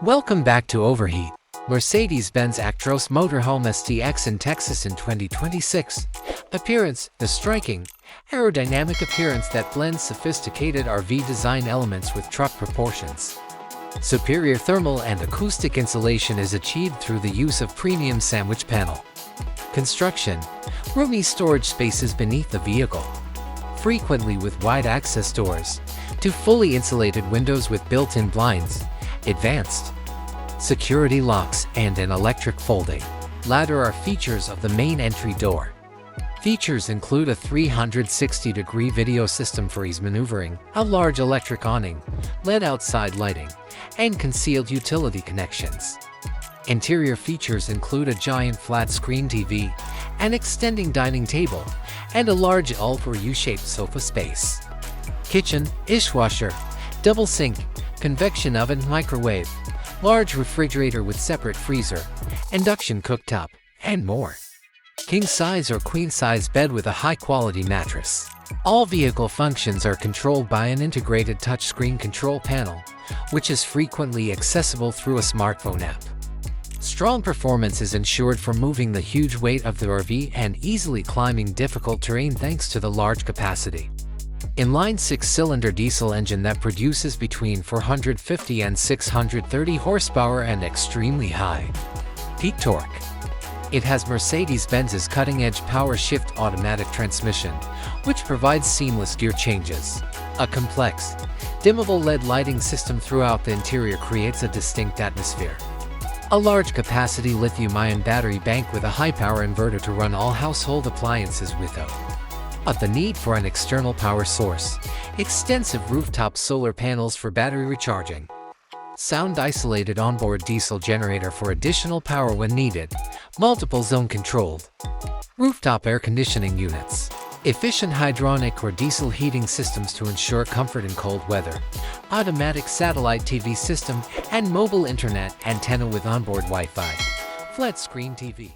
Welcome back to Overheat, Mercedes-Benz Actros Motorhome STX in Texas in 2026. Appearance: the striking, aerodynamic appearance that blends sophisticated RV design elements with truck proportions. Superior thermal and acoustic insulation is achieved through the use of premium sandwich panel. Construction: roomy storage spaces beneath the vehicle, frequently with wide access doors, to fully insulated windows with built-in blinds, advanced security locks, and an electric folding ladder are features of the main entry door. Features include a 360-degree video system for ease maneuvering, a large electric awning, LED outside lighting, and concealed utility connections. Interior features include a giant flat-screen TV, an extending dining table, and a large ultra U-shaped sofa space. Kitchen: dishwasher, double sink, convection oven, microwave, large refrigerator with separate freezer, induction cooktop, and more. King-size or queen-size bed with a high-quality mattress. All vehicle functions are controlled by an integrated touchscreen control panel, which is frequently accessible through a smartphone app. Strong performance is ensured for moving the huge weight of the RV and easily climbing difficult terrain thanks to the large capacity inline 6-cylinder diesel engine that produces between 450 and 630 horsepower and extremely high peak torque. It has Mercedes-Benz's cutting-edge power shift automatic transmission, which provides seamless gear changes. A complex, dimmable LED lighting system throughout the interior creates a distinct atmosphere. A large capacity lithium-ion battery bank with a high-power inverter to run all household appliances without the need for an external power source. Extensive rooftop solar panels for battery recharging. Sound-isolated onboard diesel generator for additional power when needed. Multiple zone-controlled rooftop air conditioning units. Efficient hydronic or diesel heating systems to ensure comfort in cold weather. Automatic satellite TV system and mobile internet antenna with onboard Wi-Fi. Flat-screen TV.